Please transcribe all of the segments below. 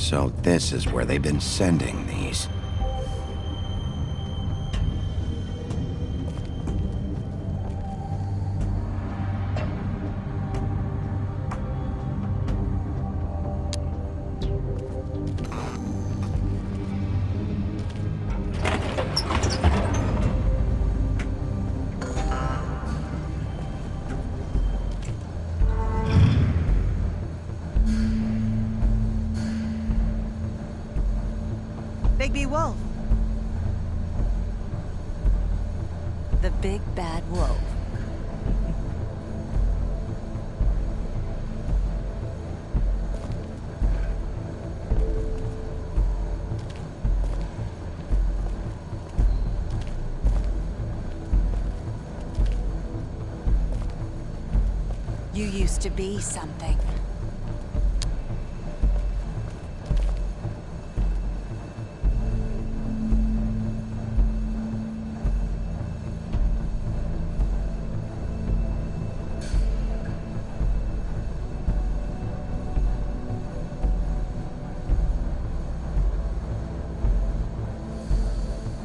So this is where they've been sending these. Bigby Wolf. The big bad wolf. You used to be something.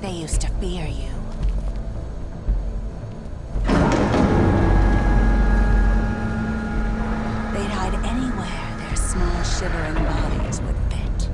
They used to fear you. They'd hide anywhere their small, shivering bodies would fit.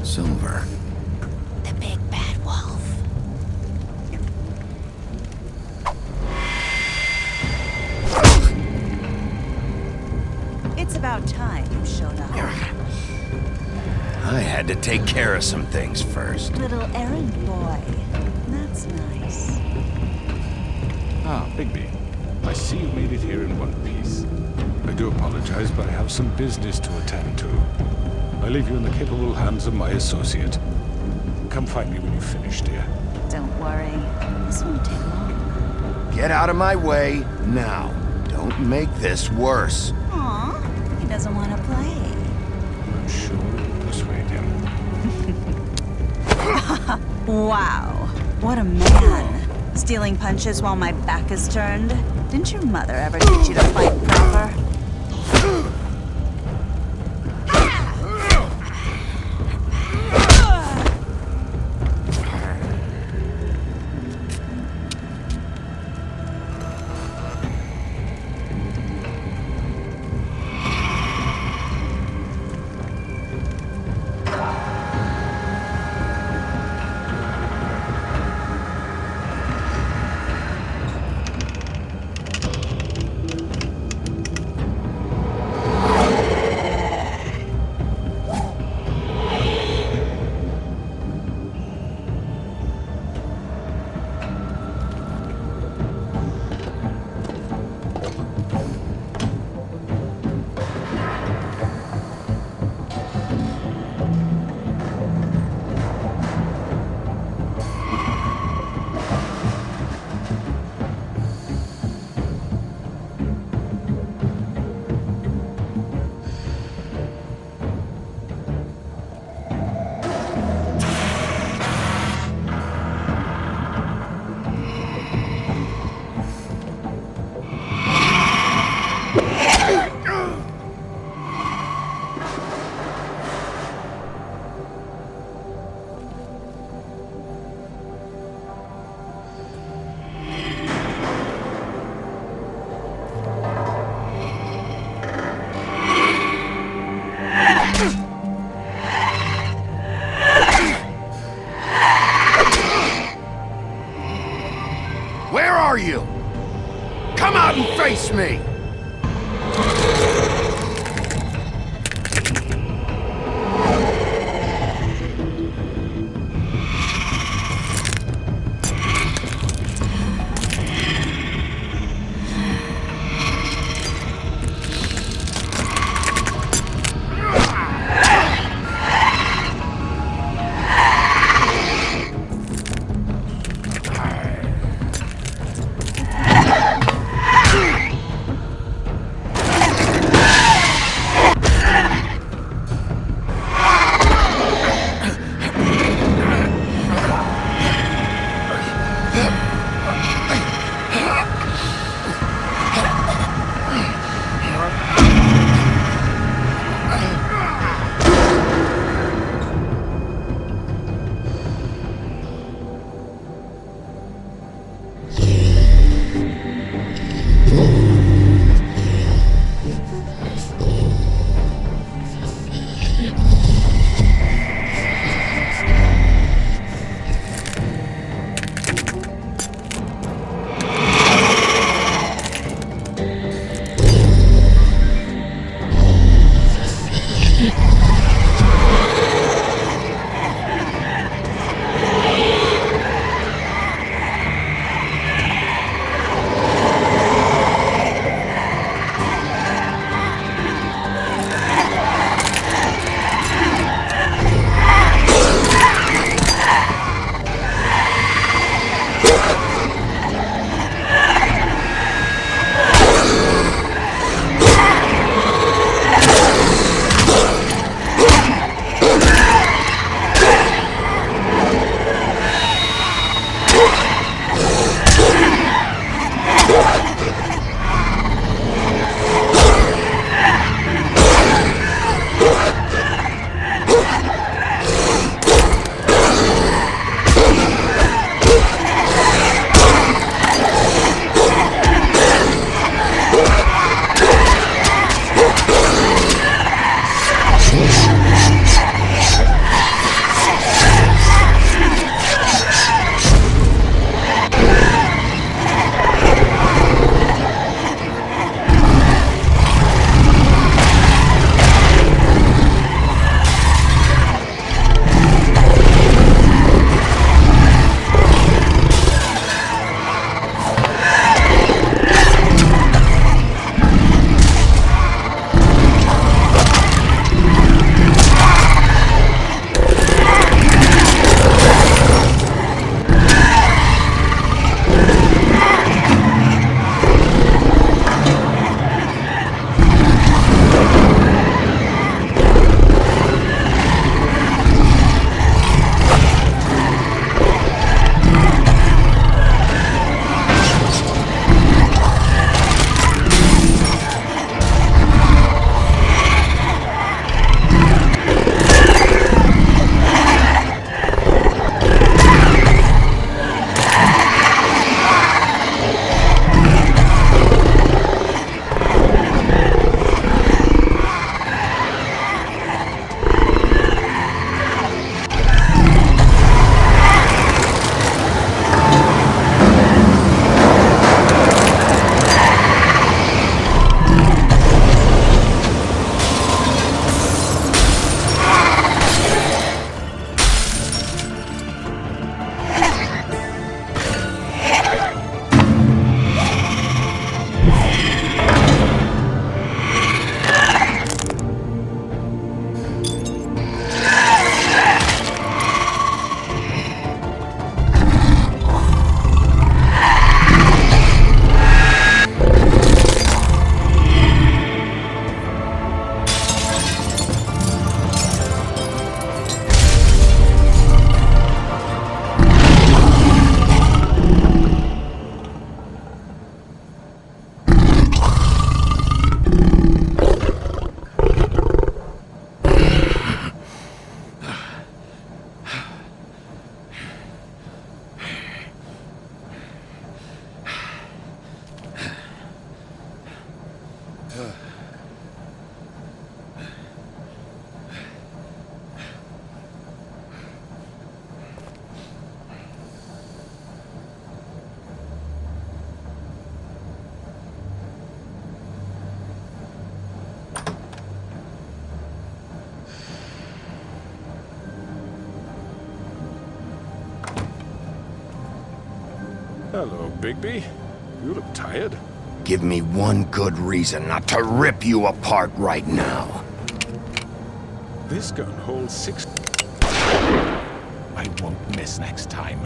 Silver. The big bad wolf. It's about time you showed up. I had to take care of some things first. Little errand boy. That's nice. Ah, Bigby. I see you made it here in one piece. I do apologize, but I have some business to attend to. I leave you in the capable hands of my associate. Come find me when you've finished, dear. Don't worry. This won't take long. Get out of my way now. Don't make this worse. Aw, he doesn't want to play. I'm sure you'll persuade him. Wow, what a man. Stealing punches while my back is turned. Didn't your mother ever teach you to fight proper? Where are you? Come out and face me! Hello, Bigby. You look tired. Give me one good reason not to rip you apart right now. This gun holds 6... I won't miss next time.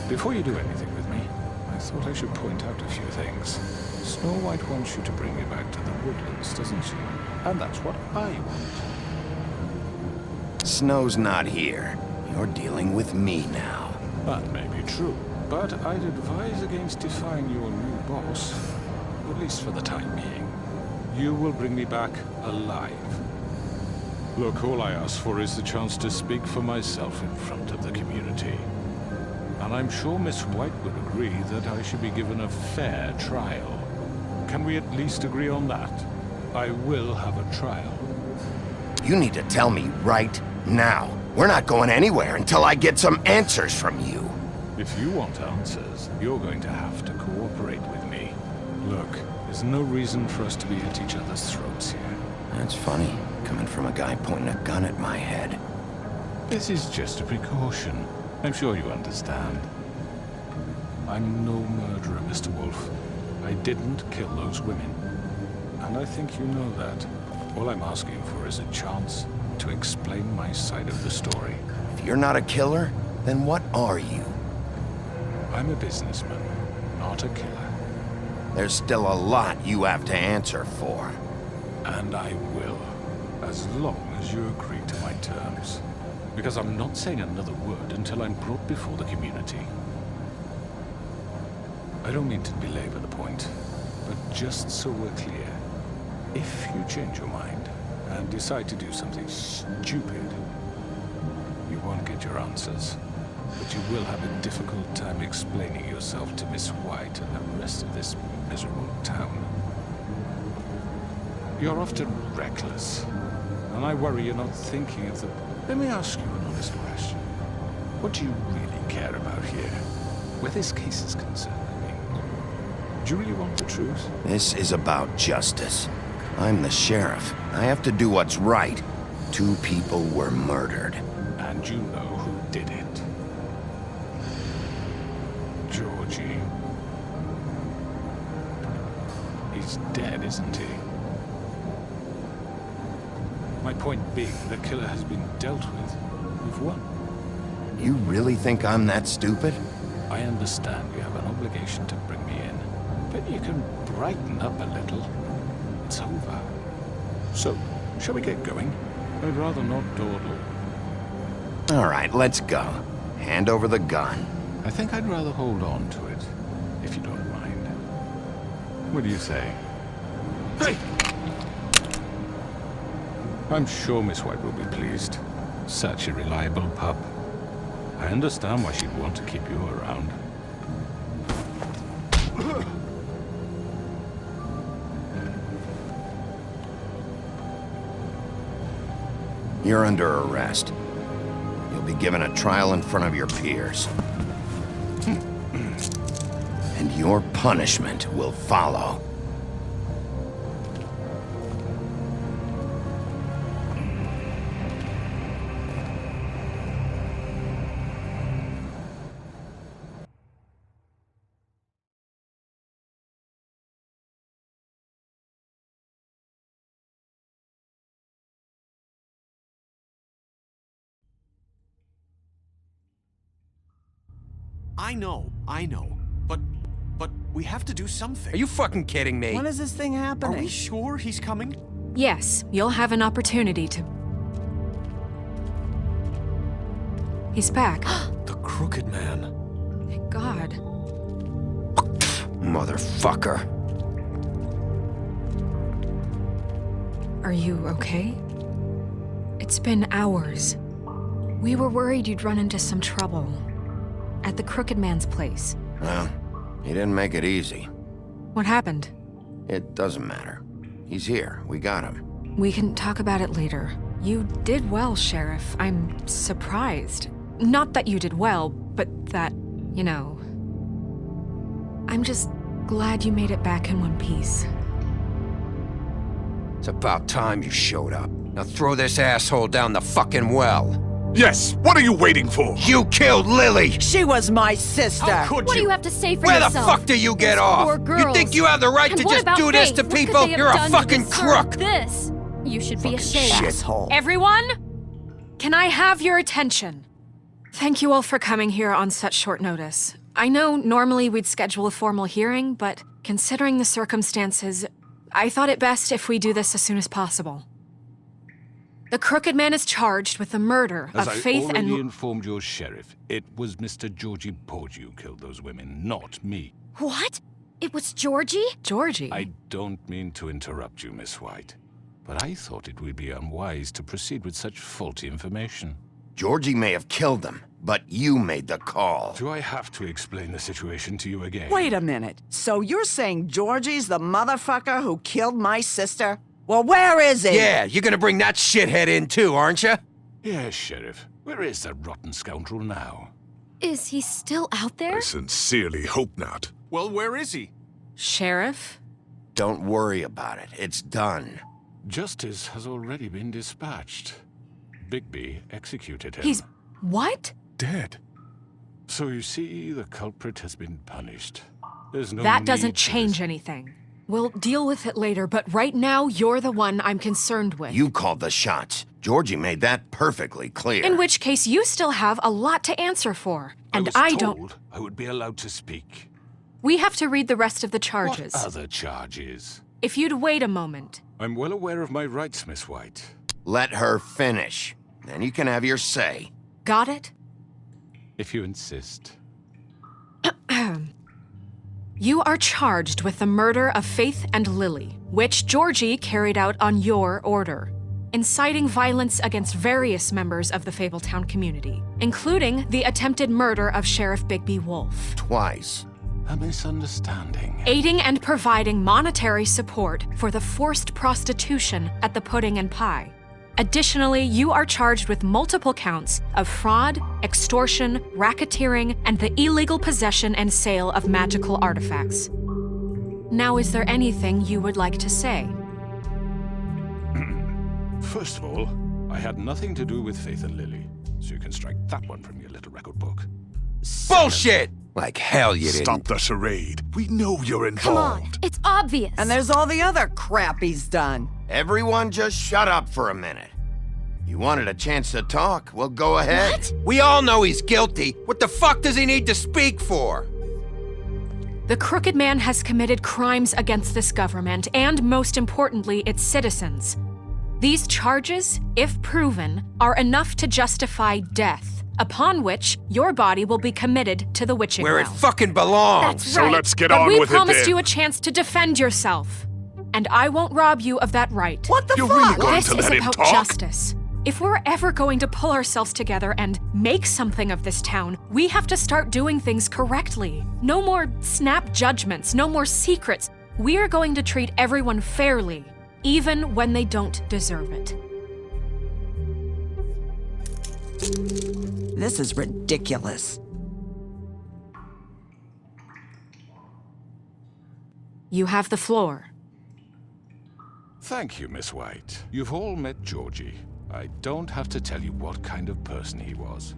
Before you do anything with me, I thought I should point out a few things. Snow White wants you to bring me back to the woodlands, doesn't she? And that's what I want. Snow's not here. You're dealing with me now. That may be true, but I'd advise against defying your new boss, at least for the time being. You will bring me back alive. Look, all I ask for is the chance to speak for myself in front of the community. And I'm sure Miss White would agree that I should be given a fair trial. Can we at least agree on that? I will have a trial. You need to tell me right now. We're not going anywhere until I get some answers from you. If you want answers, you're going to have to cooperate with me. Look, there's no reason for us to be at each other's throats here. That's funny, coming from a guy pointing a gun at my head. This is just a precaution. I'm sure you understand. I'm no murderer, Mr. Wolf. I didn't kill those women. And I think you know that. All I'm asking for is a chance to explain my side of the story. If you're not a killer, then what are you? I'm a businessman, not a killer. There's still a lot you have to answer for. And I will, as long as you agree to my terms. Because I'm not saying another word until I'm brought before the community. I don't mean to belabor the point, but just so we're clear, if you change your mind and decide to do something stupid, you won't get your answers, but you will have a difficult time explaining yourself to Miss White and the rest of this miserable town. You're often reckless, and I worry you're not thinking of the... Let me ask you an honest question. What do you really care about here, where this case is concerned? I mean, do you really want the truth? This is about justice. I'm the sheriff. I have to do what's right. 2 people were murdered. And you know who did it. Georgie. He's dead, isn't he? My point being, the killer has been dealt with. We've won. You really think I'm that stupid? I understand you have an obligation to bring me in, but you can brighten up a little. It's over. So, shall we get going? I'd rather not dawdle. All right, let's go. Hand over the gun. I think I'd rather hold on to it, if you don't mind. What do you say? Hey! I'm sure Miss White will be pleased. Such a reliable pup. I understand why she'd want to keep you around. You're under arrest. You'll be given a trial in front of your peers. And your punishment will follow. I know. But we have to do something. Are you fucking kidding me? When is this thing Are happening? we sure he's coming? Yes, you'll have an opportunity to... He's back. The Crooked Man. Thank God. Motherfucker. Are you okay? It's been hours. We were worried you'd run into some trouble. At the Crooked Man's place. Well, he didn't make it easy. What happened? It doesn't matter. He's here. We got him. We can talk about it later. You did well, Sheriff. I'm surprised. Not that you did well, but that, you know... I'm just glad you made it back in one piece. It's about time you showed up. Now throw this asshole down the fucking well. Yes, what are you waiting for? You killed Lily! She was my sister. How could What do you? you have to say for Where the yourself? fuck do you get Those off? poor You girls. think you have the right And to what just about do this Faith? to What could people? they have You're a done to fucking deserve crook! This. You should be Fucking ashamed. shithole. Everyone? Can I have your attention? Thank you all for coming here on such short notice. I know normally we'd schedule a formal hearing, but considering the circumstances, I thought it best if we do this as soon as possible. The Crooked Man is charged with the murder As of I Faith already and... informed your sheriff, it was Mr. Georgie Porgy who killed those women, not me. What? It was Georgie? Georgie? I don't mean to interrupt you, Miss White, but I thought it would be unwise to proceed with such faulty information. Georgie may have killed them, but you made the call. Do I have to explain the situation to you again? Wait a minute. So you're saying Georgie's the motherfucker who killed my sister? Well, where is he? Yeah, you're gonna bring that shithead in too, aren't you? Yes, Sheriff. Where is that rotten scoundrel now? Is he still out there? I sincerely hope not. Well, where is he? Sheriff? Don't worry about it. It's done. Justice has already been dispatched. Bigby executed him. He's... what? Dead. So you see, the culprit has been punished. There's no That need doesn't for change this. anything. We'll deal with it later, but right now, you're the one I'm concerned with. You called the shots. Georgie made that perfectly clear. In which case, you still have a lot to answer for. And I I was don't... told I would be allowed to speak. We have to read the rest of the charges. What other charges? If you'd wait a moment. I'm well aware of my rights, Miss White. Let her finish. Then you can have your say. Got it? If you insist. You are charged with the murder of Faith and Lily, which Georgie carried out on your order, inciting violence against various members of the Fabletown community, including the attempted murder of Sheriff Bigby Wolf. Twice. A misunderstanding. Aiding and providing monetary support for the forced prostitution at the Pudding and Pie. Additionally, you are charged with multiple counts of fraud, extortion, racketeering, and the illegal possession and sale of magical artifacts. Now, is there anything you would like to say? First of all, I had nothing to do with Faith and Lily, so you can strike that one from your little record book. Bullshit! Like hell you didn't. Stop the charade. We know you're Come on, involved. it's obvious. And there's all the other crap he's done. Everyone just shut up for a minute. You wanted a chance to talk? Well, go ahead. What? We all know he's guilty. What the fuck does he need to speak for? The Crooked Man has committed crimes against this government and, most importantly, its citizens. These charges, if proven, are enough to justify death, upon which your body will be committed to the witching Where it well. fucking belongs. That's So right. let's get But on we with it promised then. you a chance to defend yourself, and I won't rob you of that right. What the You're fuck? really going This to is let him about talk? justice. If we're ever going to pull ourselves together and make something of this town, we have to start doing things correctly. No more snap judgments, no more secrets. We are going to treat everyone fairly, even when they don't deserve it. This is ridiculous. You have the floor. Thank you, Miss White. You've all met Georgie. I don't have to tell you what kind of person he was.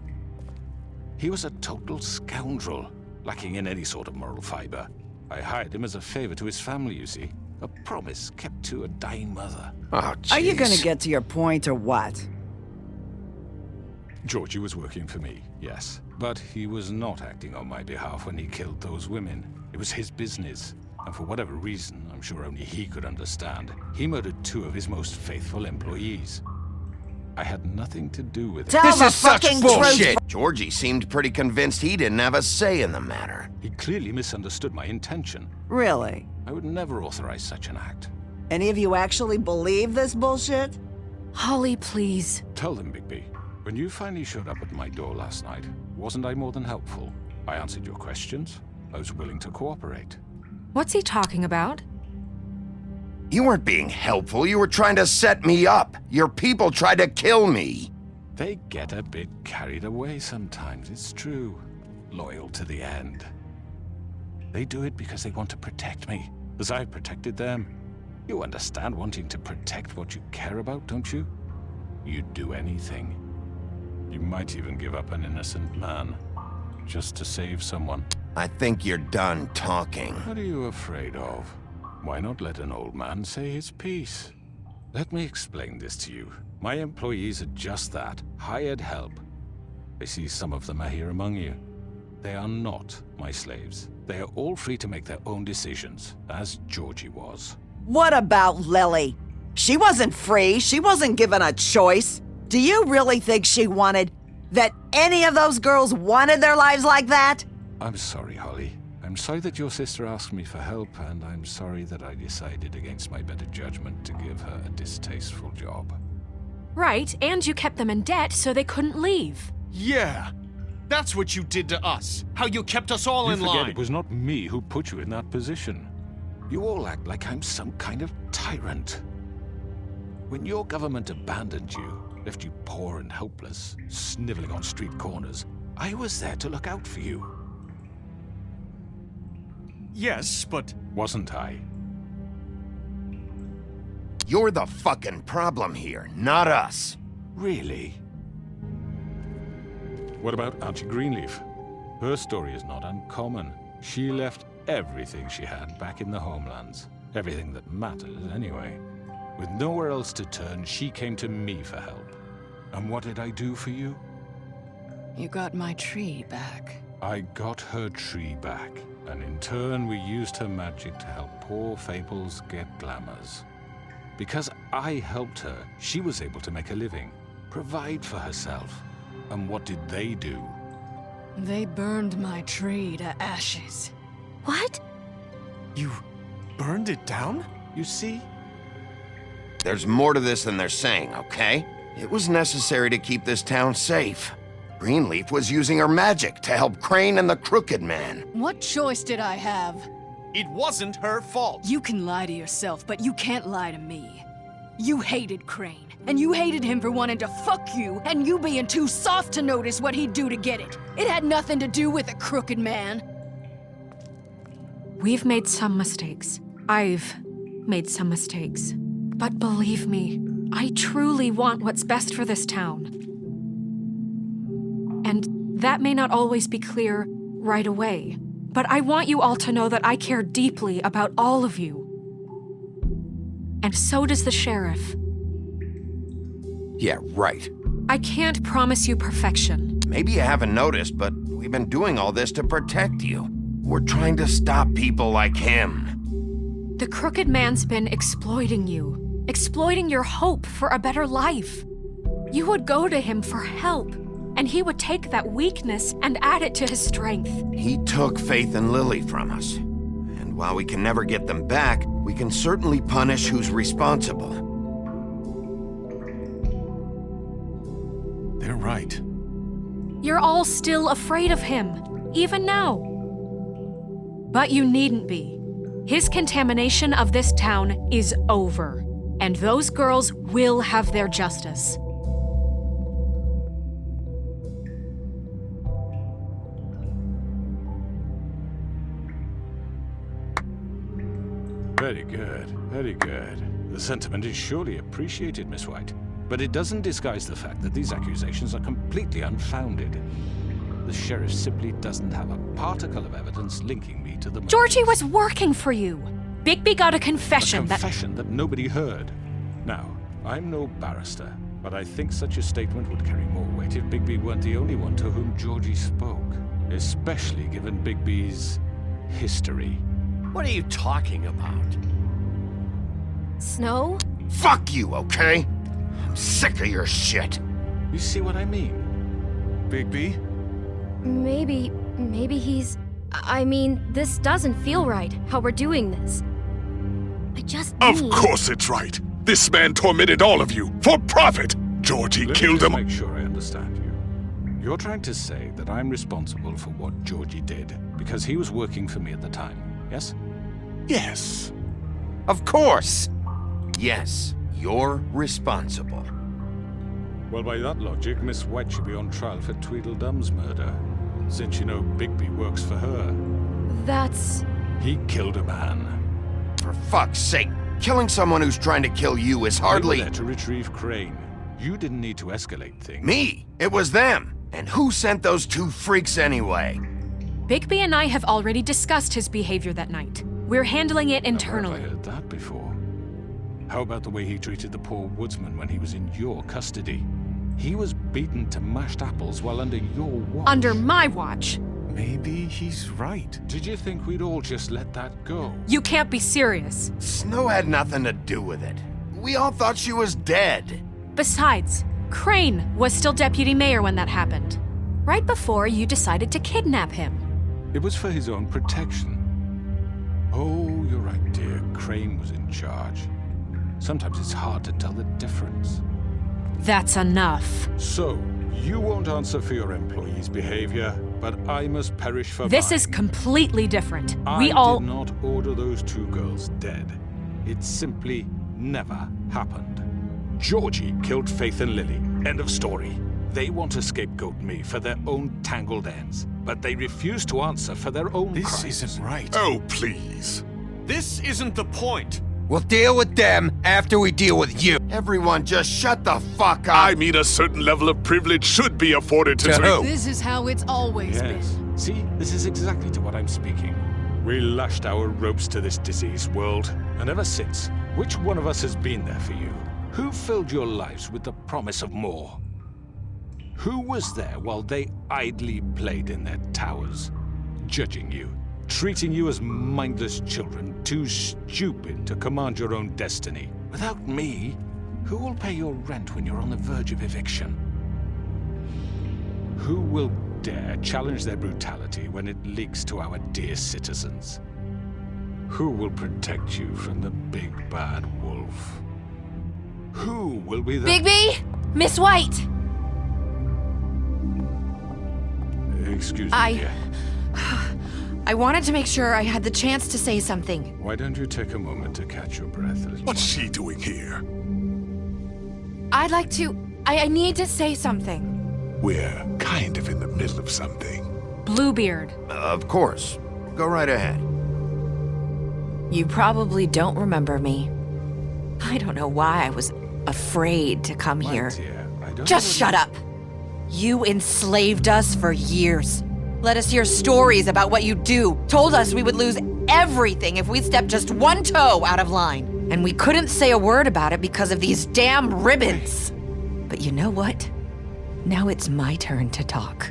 He was a total scoundrel, lacking in any sort of moral fiber. I hired him as a favor to his family, you see. A promise kept to a dying mother. Oh, jeez. Are you gonna get to your point or what? Georgie was working for me, yes. But he was not acting on my behalf when he killed those women. It was his business. And for whatever reason, I'm sure only he could understand, he murdered 2 of his most faithful employees. I had nothing to do with it. Tell This the is such fucking bullshit. truth. Georgie seemed pretty convinced he didn't have a say in the matter. He clearly misunderstood my intention. Really? I would never authorize such an act. Any of you actually believe this bullshit? Holly, please. Tell them, Bigby. When you finally showed up at my door last night, wasn't I more than helpful? I answered your questions. I was willing to cooperate. What's he talking about? You weren't being helpful. You were trying to set me up. Your people tried to kill me. They get a bit carried away sometimes, it's true. Loyal to the end. They do it because they want to protect me, as I've protected them. You understand wanting to protect what you care about, don't you? You'd do anything. You might even give up an innocent man, just to save someone. I think you're done talking. What are you afraid of? Why not let an old man say his piece? Let me explain this to you. My employees are just that, hired help. I see some of them are here among you. They are not my slaves. They are all free to make their own decisions, as Georgie was. What about Lily? She wasn't free. She wasn't given a choice. Do you really think she wanted that any of those girls wanted their lives like that? I'm sorry, Holly. I'm sorry that your sister asked me for help, and I'm sorry that I decided against my better judgment to give her a distasteful job. Right, and you kept them in debt so they couldn't leave. Yeah, that's what you did to us. How you kept us all You in forget line. it was not me who put you in that position. You all act like I'm some kind of tyrant. When your government abandoned you, left you poor and helpless, sniveling on street corners, I was there to look out for you. Yes, but... Wasn't I? You're the fucking problem here, not us. Really? What about Auntie Greenleaf? Her story is not uncommon. She left everything she had back in the homelands. Everything that matters, anyway. With nowhere else to turn, she came to me for help. And what did I do for you? You got my tree back. I got her tree back, and in turn we used her magic to help poor Fables get glamours. Because I helped her, she was able to make a living, provide for herself. And what did they do? They burned my tree to ashes. What? You burned it down? You see? There's more to this than they're saying, okay? It was necessary to keep this town safe. Greenleaf was using her magic to help Crane and the Crooked Man. What choice did I have? It wasn't her fault. You can lie to yourself, but you can't lie to me. You hated Crane, and you hated him for wanting to fuck you, and you being too soft to notice what he'd do to get it. It had nothing to do with a crooked man. We've made some mistakes. I've made some mistakes. But believe me, I truly want what's best for this town. And that may not always be clear right away, but I want you all to know that I care deeply about all of you. And so does the sheriff. Yeah, right. I can't promise you perfection. Maybe you haven't noticed, but we've been doing all this to protect you. We're trying to stop people like him. The Crooked Man's been exploiting you, exploiting your hope for a better life. You would go to him for help, and he would take that weakness and add it to his strength. He took Faith and Lily from us. And while we can never get them back, we can certainly punish who's responsible. They're right. You're all still afraid of him, even now. But you needn't be. His contamination of this town is over, and those girls will have their justice. Very good, very good. The sentiment is surely appreciated, Miss White. But it doesn't disguise the fact that these accusations are completely unfounded. The sheriff simply doesn't have a particle of evidence linking me to the murders. Georgie was working for you. Bigby got a confession that nobody heard. Now, I'm no barrister, but I think such a statement would carry more weight if Bigby weren't the only one to whom Georgie spoke. Especially given Bigby's history. What are you talking about? Snow? Fuck you, okay? I'm sick of your shit. You see what I mean? Bigby? Maybe he's... I mean, this doesn't feel right, how we're doing this. I just Of need... course it's right. This man tormented all of you for profit. Georgie killed him. Let me just make sure I understand you. You're trying to say that I'm responsible for what Georgie did because he was working for me at the time, yes? Yes. Of course. Yes, you're responsible. Well, by that logic, Miss White should be on trial for Tweedledum's murder, since you know Bigby works for her. That's... He killed a man. For fuck's sake, killing someone who's trying to kill you is hardly... They were there to retrieve Crane. You didn't need to escalate things. Me? It was them. And who sent those two freaks anyway? Bigby and I have already discussed his behavior that night. We're handling it internally. Have I heard that before? How about the way he treated the poor woodsman when he was in your custody? He was beaten to mashed apples while under your watch. Under my watch. Maybe he's right. Did you think we'd all just let that go? You can't be serious. Snow had nothing to do with it. We all thought she was dead. Besides, Crane was still deputy mayor when that happened. Right before you decided to kidnap him. It was for his own protection. Oh, you're right, dear. Crane was in charge. Sometimes it's hard to tell the difference. That's enough. So, you won't answer for your employees' behavior, but I must perish for This mine. is completely different. I We all... did not order those two girls dead. It simply never happened. Georgie killed Faith and Lily. End of story. They want to scapegoat me for their own tangled ends, but they refuse to answer for their own This crimes. isn't right. Oh, please. This isn't the point. We'll deal with them after we deal with you. Everyone just shut the fuck up. I mean, a certain level of privilege should be afforded to... To who? This is how it's always Yes. been. See, this is exactly to what I'm speaking. We lashed our ropes to this diseased world, and ever since, which one of us has been there for you? Who filled your lives with the promise of more? Who was there while they idly played in their towers, judging you, treating you as mindless children, too stupid to command your own destiny? Without me, who will pay your rent when you're on the verge of eviction? Who will dare challenge their brutality when it leaks to our dear citizens? Who will protect you from the big bad wolf? Who will be the... Bigby! Miss White! Excuse me, dear. I wanted to make sure I had the chance to say something. Why don't you take a moment to catch your breath, little... What's she doing here? I'd like to... I need to say something. We're kind of in the middle of something. Bluebeard. Of course. Go right ahead. You probably don't remember me. I don't know why I was afraid to come My here. dear, I don't Just know shut up! You enslaved us for years. Let us hear stories about what you do. Told us we would lose everything if we stepped just one toe out of line. And we couldn't say a word about it because of these damn ribbons. But you know what? Now it's my turn to talk.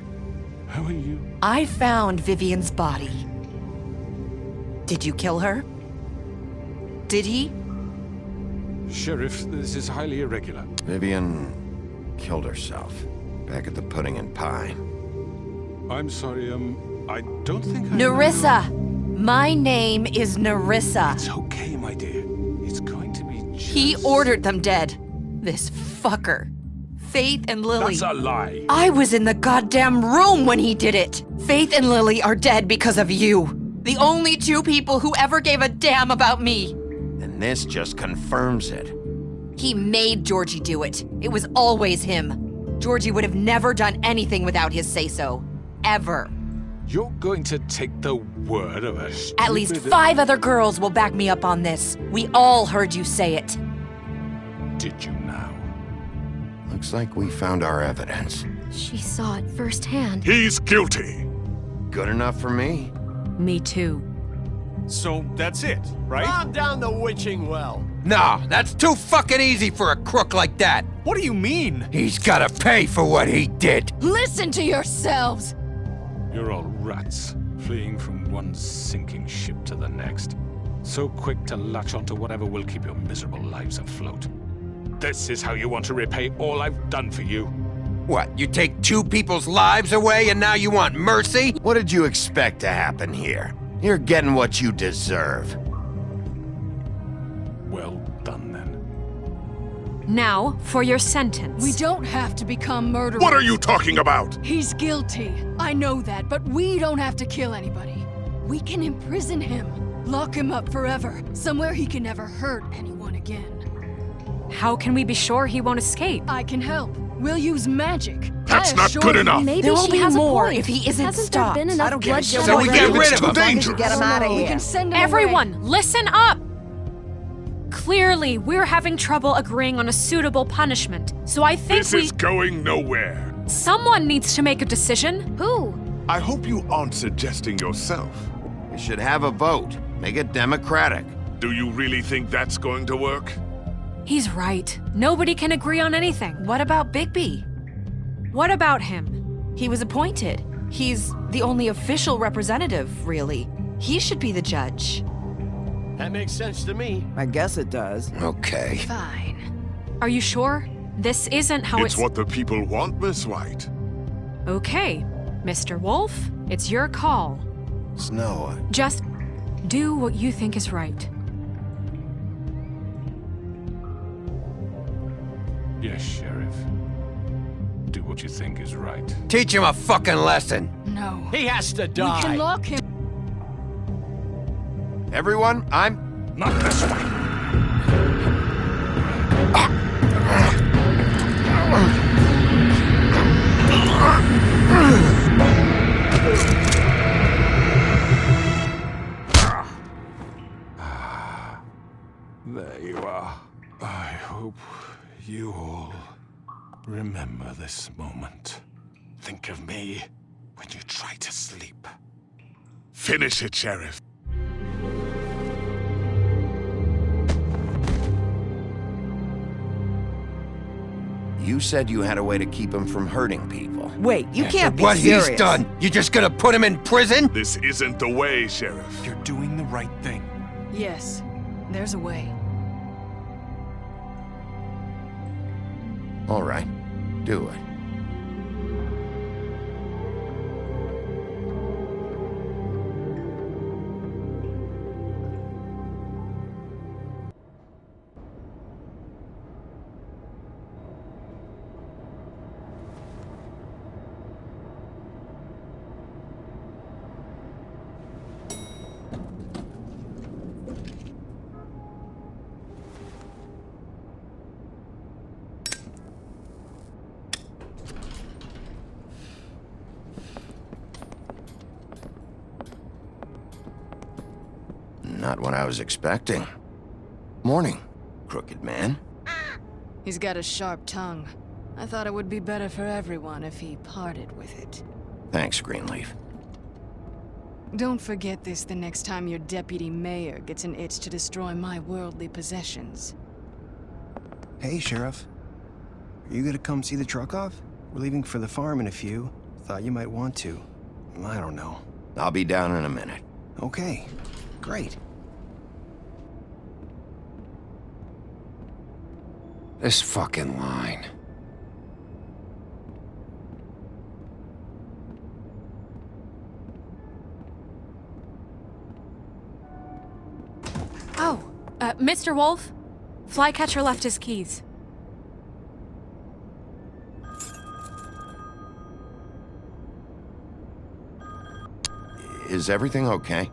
How are you? I found Vivian's body. Did you kill her? Did he? Sheriff, this is highly irregular. Vivian killed herself back at the Pudding and Pie. I'm sorry, I don't think I... Nerissa! My name is Nerissa. It's okay, my dear. It's going to be just... He ordered them dead. This fucker. Faith and Lily. That's a lie. I was in the goddamn room when he did it. Faith and Lily are dead because of you. The only two people who ever gave a damn about me. And this just confirms it. He made Georgie do it. It was always him. Georgie would have never done anything without his say-so. Ever. You're going to take the word of a stupid... At least 5 other girls will back me up on this. We all heard you say it. Did you now? Looks like we found our evidence. She saw it firsthand. He's guilty. Good enough for me? Me too. So that's it, right? Calm down the witching well. No, that's too fucking easy for a crook like that. What do you mean? He's gotta pay for what he did. Listen to yourselves! You're all rats, fleeing from one sinking ship to the next. So quick to latch onto whatever will keep your miserable lives afloat. This is how you want to repay all I've done for you? What, you take 2 people's lives away and now you want mercy? What did you expect to happen here? You're getting what you deserve. Well done, then. Now, for your sentence. We don't have to become murderers. What are you talking about? He's guilty. I know that, but we don't have to kill anybody. We can imprison him. Lock him up forever. Somewhere he can never hurt anyone again. How can we be sure he won't escape? I can help. We'll use magic. That's I not assure good you. enough. Maybe There will she be has more a point. if he isn't Hasn't stopped. there been enough I don't give a bloodshed shit. So we get already? rid It's of too him. dangerous. Get him out of We here. can send him away. Everyone, listen up! Clearly, we're having trouble agreeing on a suitable punishment, so I think This is going nowhere. Someone needs to make a decision. Who? I hope you aren't suggesting yourself. You should have a vote. Make it democratic. Do you really think that's going to work? He's right. Nobody can agree on anything. What about Bigby? What about him? He was appointed. He's the only official representative, really. He should be the judge. That makes sense to me. I guess it does. Okay. Fine. Are you sure? This isn't how It's what the people want, Miss White. Okay, Mr. Wolf, it's your call. Snow, Just do what you think is right. Yes, Sheriff. Do what you think is right. Teach him a fucking lesson. No. He has to die. We can lock him. everyone, I'm... Not this way. There you are. I hope you all remember this moment. Think of me when you try to sleep. Finish it, Sheriff. You said you had a way to keep him from hurting people. Wait, you can't be What serious. he's done, you just gonna put him in prison? This isn't the way, Sheriff. You're doing the right thing. Yes, there's a way. All right, do it. Not what I was expecting. Morning, crooked man. He's got a sharp tongue. I thought it would be better for everyone if he parted with it. Thanks, Greenleaf. Don't forget this the next time your deputy mayor gets an itch to destroy my worldly possessions. Hey, Sheriff. Are you gonna come see the truck off? We're leaving for the farm in a few. Thought you might want to. I don't know. I'll be down in a minute. Okay, great. This fucking line. Oh, Mr. Wolf, Flycatcher left his keys. Is everything okay?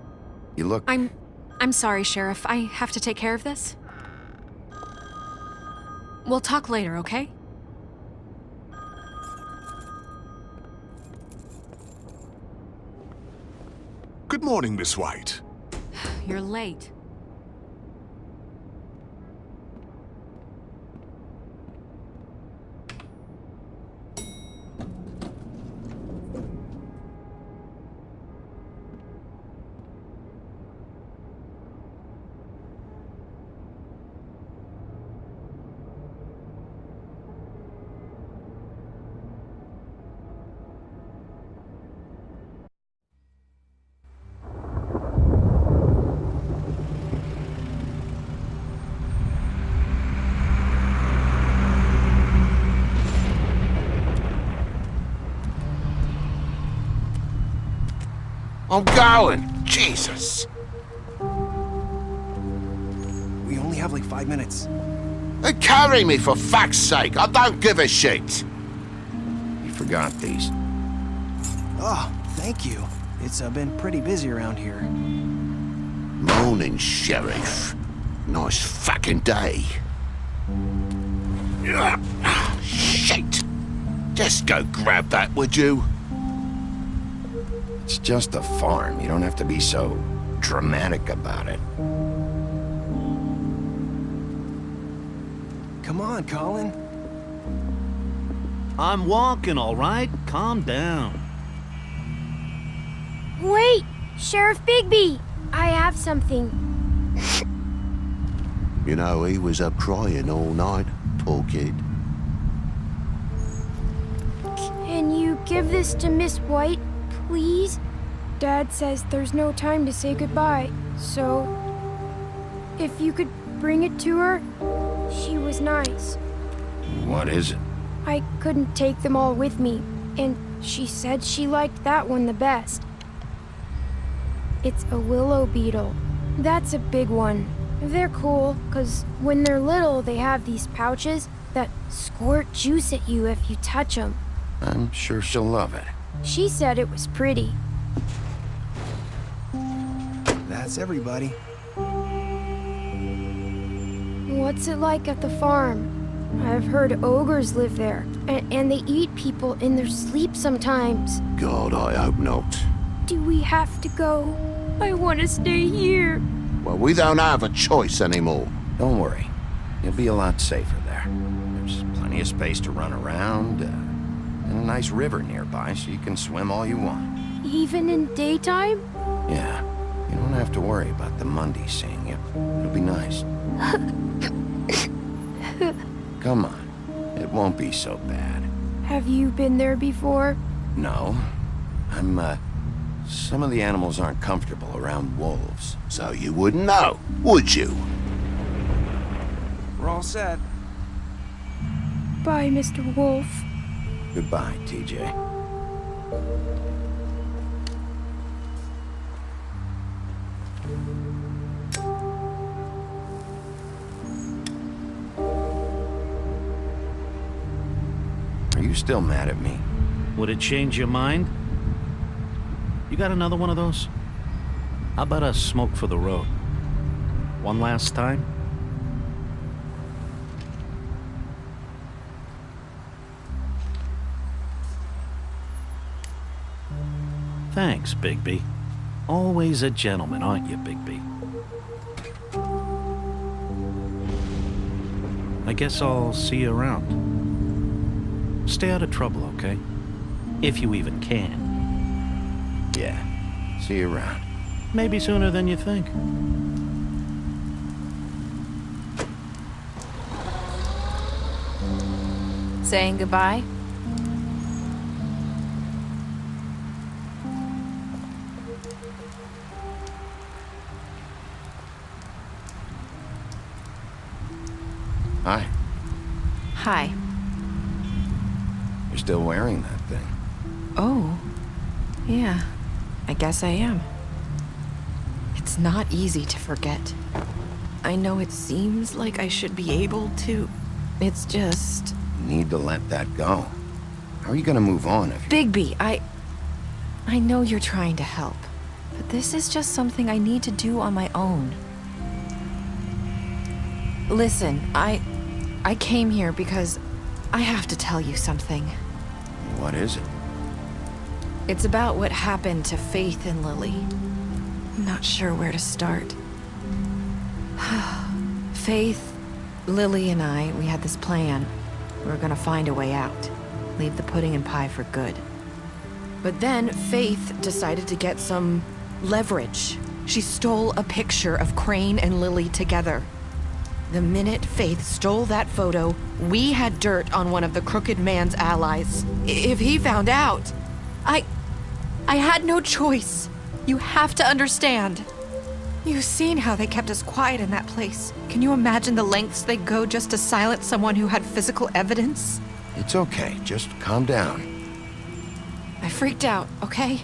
You look... I'm sorry, Sheriff. I have to take care of this. We'll talk later, okay? Good morning, Miss White. You're late. I'm going! Jesus! We only have like 5 minutes. Carry me, for fuck's sake! I don't give a shit! You forgot these. Oh, thank you. It's been pretty busy around here. Morning, Sheriff. Nice fucking day. Shit! Just go grab that, would you? It's just a farm. You don't have to be so dramatic about it. Come on, Colin. I'm walking, all right? Calm down. Wait! Sheriff Bigby! I have something. You know, he was up crying all night, poor kid. Can you give this to Miss White, please? Dad says there's no time to say goodbye, so... if you could bring it to her, she was nice. What is it? I couldn't take them all with me, and she said she liked that one the best. It's a willow beetle. That's a big one. They're cool, 'cause when they're little, they have these pouches that squirt juice at you if you touch them. I'm sure she'll love it. She said it was pretty. That's everybody. What's it like at the farm? I've heard ogres live there, and they eat people in their sleep sometimes. God, I hope not. Do we have to go? I want to stay here. Well, we don't have a choice anymore. Don't worry. You'll be a lot safer there. There's plenty of space to run around, and a nice river nearby so you can swim all you want. Even in daytime? Yeah. You don't have to worry about the Mundies seeing you. It'll be nice. Come on. It won't be so bad. Have you been there before? No. Some of the animals aren't comfortable around wolves. So you wouldn't know, would you? We're all set. Bye, Mr. Wolf. Goodbye, TJ. Are you still mad at me? Would it change your mind? You got another one of those? How about a smoke for the road? One last time? Thanks, Bigby. Always a gentleman, aren't you, Bigby? I guess I'll see you around. Stay out of trouble, okay? If you even can. Yeah. See you around. Maybe sooner than you think. Saying goodbye? Hi. Hi. You're still wearing that thing. Oh. Yeah. I guess I am. It's not easy to forget. I know it seems like I should be able to. It's just... You need to let that go. How are you gonna move on if you... Bigby, I know you're trying to help, but this is just something I need to do on my own. Listen, I came here because I have to tell you something. What is it? It's about what happened to Faith and Lily. I'm not sure where to start. Faith, Lily, and we had this plan. We were gonna find a way out. Leave the pudding and pie for good. But then Faith decided to get some leverage. She stole a picture of Crane and Lily together. The minute Faith stole that photo, we had dirt on one of the Crooked Man's allies. If he found out, I had no choice. You have to understand. You've seen how they kept us quiet in that place. Can you imagine the lengths they go just to silence someone who had physical evidence? It's okay. Just calm down. I freaked out, okay?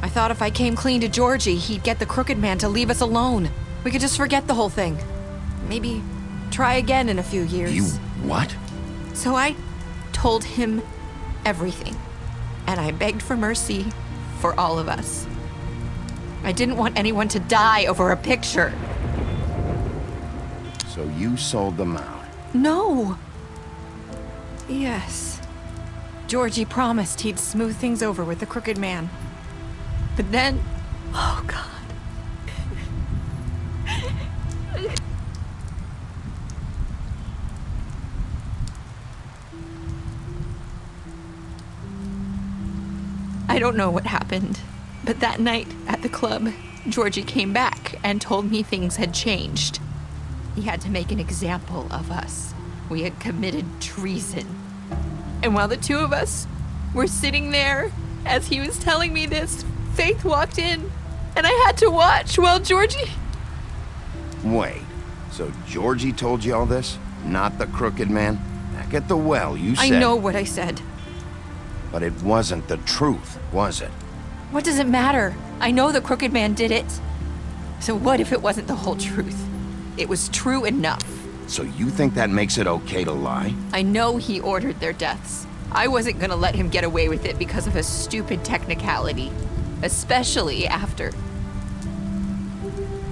I thought if I came clean to Georgie, he'd get the Crooked Man to leave us alone. We could just forget the whole thing. Maybe try again in a few years. You what? So I told him everything. And I begged for mercy for all of us. I didn't want anyone to die over a picture. So you sold them out? No. Yes. Georgie promised he'd smooth things over with the Crooked Man. But then... Oh, God. I don't know what happened, but that night at the club, Georgie came back and told me things had changed. He had to make an example of us. We had committed treason. And while the two of us were sitting there, as he was telling me this, Faith walked in, and I had to watch while Georgie... Wait, so Georgie told you all this? Not the crooked man? Back at the well, you said... I know what I said. But it wasn't the truth, was it? What does it matter? I know the crooked man did it. So what if it wasn't the whole truth? It was true enough. So you think that makes it okay to lie? I know he ordered their deaths. I wasn't gonna let him get away with it because of a stupid technicality. Especially after...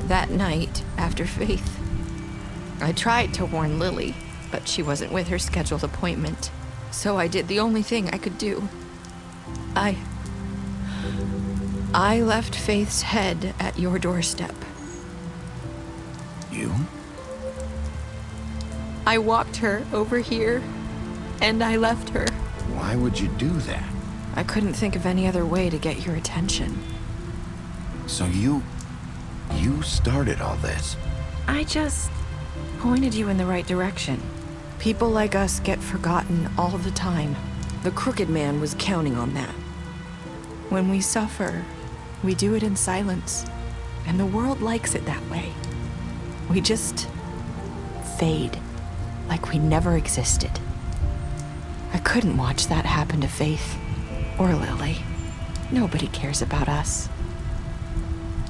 that night, after Faith. I tried to warn Lily, but she wasn't with her scheduled appointment. So I did the only thing I could do. I left Faith's head at your doorstep. You? I walked her over here, and I left her. Why would you do that? I couldn't think of any other way to get your attention. So you started all this? I just pointed you in the right direction. People like us get forgotten all the time. The crooked man was counting on that. When we suffer, we do it in silence, and the world likes it that way. We just fade, like we never existed. I couldn't watch that happen to Faith, or Lily. Nobody cares about us.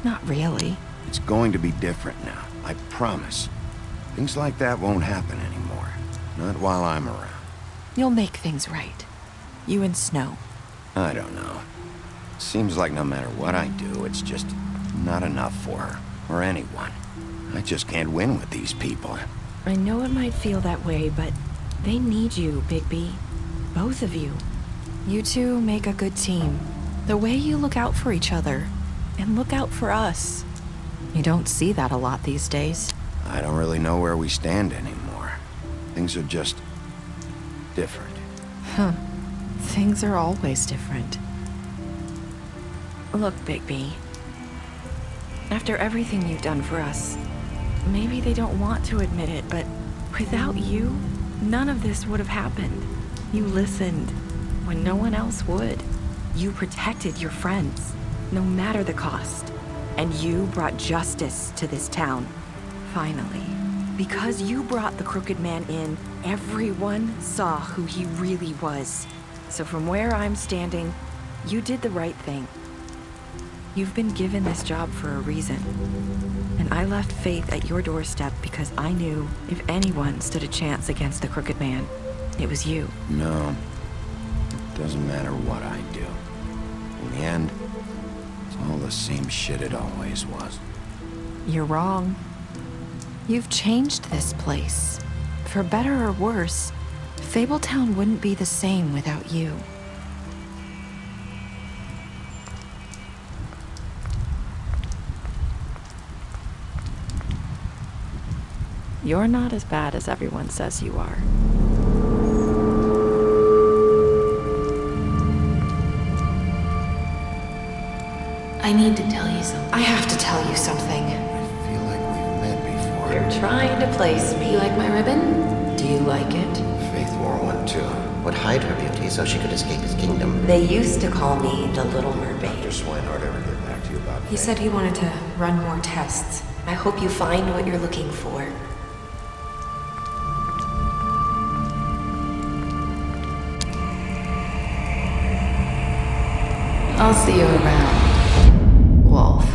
Not really. It's going to be different now, I promise. Things like that won't happen anymore. Not while I'm around. You'll make things right. You and Snow. I don't know. Seems like no matter what I do, it's just not enough for her, or anyone. I just can't win with these people. I know it might feel that way, but they need you, Bigby. Both of you. You two make a good team. The way you look out for each other, and look out for us. You don't see that a lot these days. I don't really know where we stand anymore. Things are just... different. Huh. Things are always different. Look, Bigby. After everything you've done for us, maybe they don't want to admit it, but without you, none of this would have happened. You listened when no one else would. You protected your friends, no matter the cost. And you brought justice to this town. Finally. Because you brought the crooked man in, everyone saw who he really was. So from where I'm standing, you did the right thing. You've been given this job for a reason. And I left Faith at your doorstep because I knew if anyone stood a chance against the crooked man, it was you. No. It doesn't matter what I do. In the end, it's all the same shit it always was. You're wrong. You've changed this place. For better or worse, Fabletown wouldn't be the same without you. You're not as bad as everyone says you are. I need to tell you something. I have to tell you something. You're trying to place me. You like my ribbon? Do you like it? Faith wore one too. Would hide her beauty so she could escape his kingdom. They used to call me the Little Mermaid. Dr. Swinehart ever get back to you about He said he wanted to run more tests. I hope you find what you're looking for. I'll see you around, Wolf.